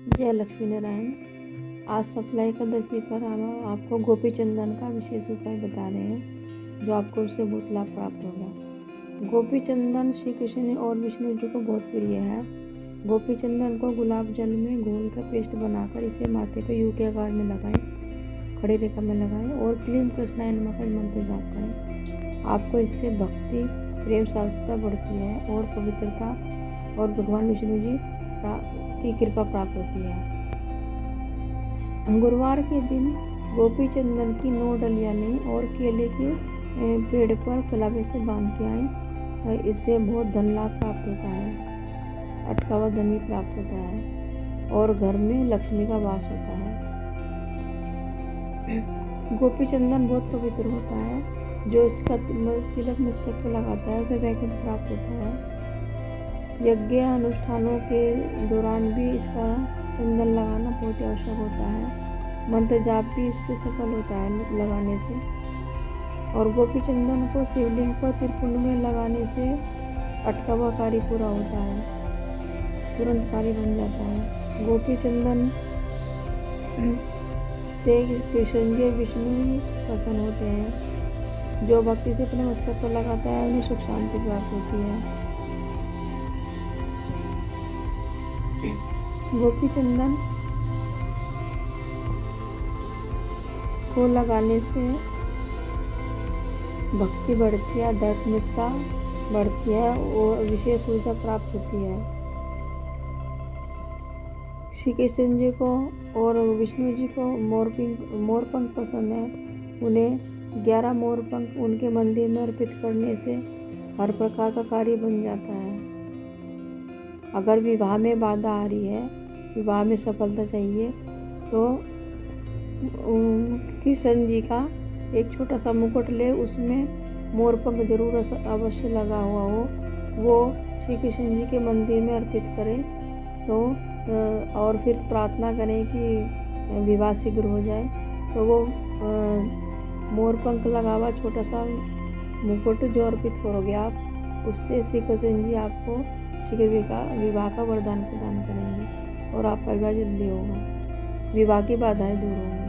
जय लक्ष्मी नारायण। आज सप्लाई एकादशी पर हम आपको गोपी चंदन का विशेष उपाय बता रहे हैं जो आपको उससे बहुत लाभ प्राप्त होगा। गोपी चंदन श्री कृष्ण और विष्णु जी को बहुत प्रिय है। गोपी चंदन को गुलाब जल में घोल कर पेस्ट बनाकर इसे माथे पर यू के आकार में लगाएं, खड़ी रेखा में लगाएं और क्लीम कृष्णाय नमः का मंत्र जाप करें। आपको इससे भक्ति, प्रेम, सात्विकता बढ़ती है और पवित्रता और भगवान विष्णु जी की कृपा प्राप्त होती है। गुरुवार के दिन गोपी चंदन की 9 डलियां लें और केले के पेड़ पर कलावे से बांध के आए। इससे बहुत धन लाभ प्राप्त होता है, अटका हुआ धन भी प्राप्त होता है और घर में लक्ष्मी का वास होता है। गोपी चंदन बहुत पवित्र होता है। जो इसका तिलक मस्तक पर लगाता है उसे वैकुंठ प्राप्त होता है। यज्ञ अनुष्ठानों के दौरान भी इसका चंदन लगाना बहुत ही आवश्यक होता है। मंत्र जाप भी इससे सफल होता है लगाने से। और गोपी चंदन को शिवलिंग पर त्रिपुंड में लगाने से अटका हुआ कार्य पूरा होता है, तुरंत कार्य बन जाता है। गोपी चंदन से कृष्ण जी विष्णु प्रसन्न होते हैं। जो भक्ति से अपने मस्तक पर लगाता है उन्हें सुख शांति प्राप्त होती है। गोपी चंदन को लगाने से भक्ति बढ़ती है, आध्यात्मिकता बढ़ती है और विशेष ऊर्जा प्राप्त होती है। श्री कृष्ण जी को और विष्णु जी को मोरपंख पसंद है। उन्हें 11 मोरपंख उनके मंदिर में अर्पित करने से हर प्रकार का कार्य बन जाता है। अगर विवाह में बाधा आ रही है, विवाह में सफलता चाहिए, तो कृष्ण जी का एक छोटा सा मुकुट ले, उसमें मोरपंख जरूर अवश्य लगा हुआ हो, वो श्री कृष्ण जी के मंदिर में अर्पित करें तो और फिर प्रार्थना करें कि विवाह शीघ्र हो जाए। तो वो मोरपंख लगा हुआ छोटा सा मुकुट जो अर्पित करोगे आप, उससे श्री कृष्ण जी आपको शीघ्र विवाह का वरदान प्रदान करेंगे और आपका विवाह जल्दी होगा, विवाह की बाधाएं दूर होंगी।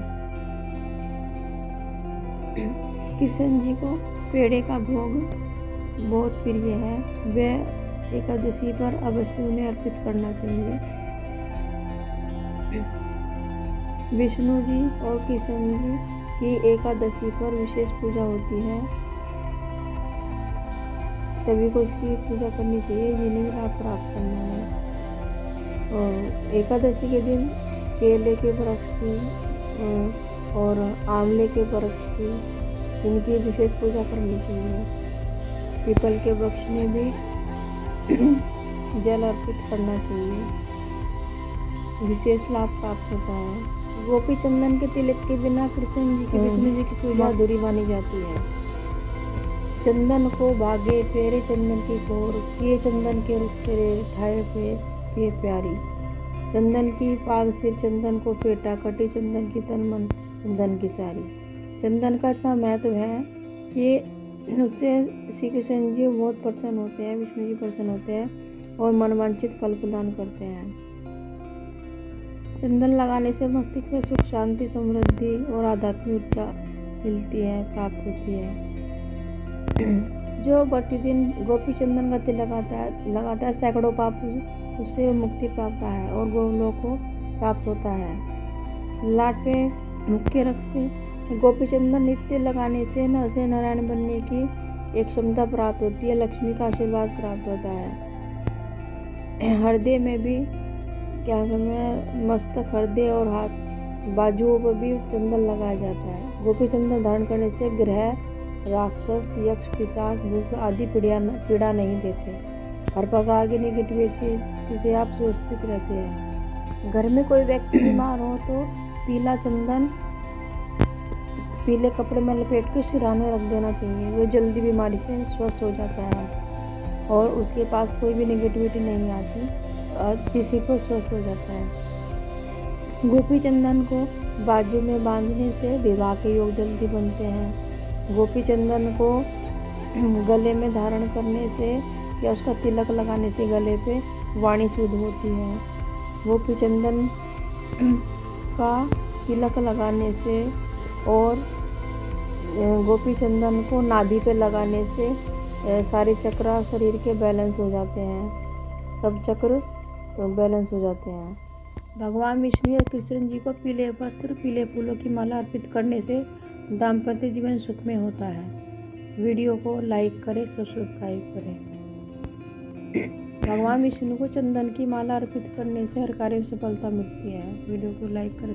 कृष्ण जी को पेड़े का भोग बहुत प्रिय है। वह एकादशी पर अवश्य उन्हें अर्पित करना चाहिए। विष्णु जी और कृष्ण जी की एकादशी पर विशेष पूजा होती है। सभी को इसकी पूजा करनी चाहिए जिन्हें भी लाभ प्राप्त करना है। और एकादशी के दिन केले के वृक्ष की और आंवले के वृक्ष की, इनकी विशेष पूजा करनी चाहिए। पीपल के वृक्ष में भी जल अर्पित करना चाहिए, विशेष लाभ प्राप्त होता है। गोपी चंदन के तिलक के बिना कृष्ण जी की, विष्णु जी की पूजा अधूरी मानी जाती है। चंदन को भागे फेरे चंदन की कोर, किए चंदन के रुख तेरे ठाए पे पिए प्यारी। चंदन की पाग सिर चंदन को फेटा, कटी चंदन की तन मन चंदन की सारी। चंदन का इतना महत्व है कि उससे श्री कृष्ण जी बहुत प्रसन्न होते हैं, विष्णु जी प्रसन्न होते हैं और मनवांछित फल प्रदान करते हैं। चंदन लगाने से मस्तिष्क में सुख, शांति, समृद्धि और आध्यात्मिक ऊर्जा मिलती है, प्राप्त होती है। जो प्रतिदिन गोपी चंदन का तिलक लगाता है सैकड़ों पाप उससे मुक्ति प्राप्त है और गोलोक को प्राप्त होता है। लाट पे मुख्य रख से गोपी चंदन नित्य लगाने से नर से नारायण बनने की एक क्षमता प्राप्त होती है, लक्ष्मी का आशीर्वाद प्राप्त होता है। हृदय में भी मस्तक, हृदय और हाथ बाजुओं पर भी चंदन लगाया जाता है। गोपी चंदन धारण करने से ग्रह, राक्षस, यक्ष, पिशाच, भूत आदि पीड़ा नहीं देते। हर प्रकार की नेगेटिविटी से आप सुरक्षित रहते हैं। घर में कोई व्यक्ति बीमार हो तो पीला चंदन पीले कपड़े में लपेट के सिरहाने रख देना चाहिए। वो जल्दी बीमारी से स्वस्थ हो जाता है और उसके पास कोई भी नेगेटिविटी नहीं आती और किसी को स्वस्थ हो जाता है। गोपी चंदन को बाजू में बांधने से विवाह के योग जल्दी बनते हैं। गोपी चंदन को गले में धारण करने से या उसका तिलक लगाने से गले पे वाणी शुद्ध होती है। गोपी चंदन का तिलक लगाने से और गोपी चंदन को नाभि पे लगाने से सारे चक्र शरीर के बैलेंस हो जाते हैं, सब चक्र बैलेंस हो जाते हैं। भगवान विष्णु और कृष्ण जी को पीले वस्त्र पीले फूलों की माला अर्पित करने से दाम्पत्य जीवन सुख में होता है। वीडियो को लाइक करें, सब्सक्राइब करें। भगवान विष्णु को चंदन की माला अर्पित करने से हर कार्य में सफलता मिलती है। वीडियो को लाइक करें।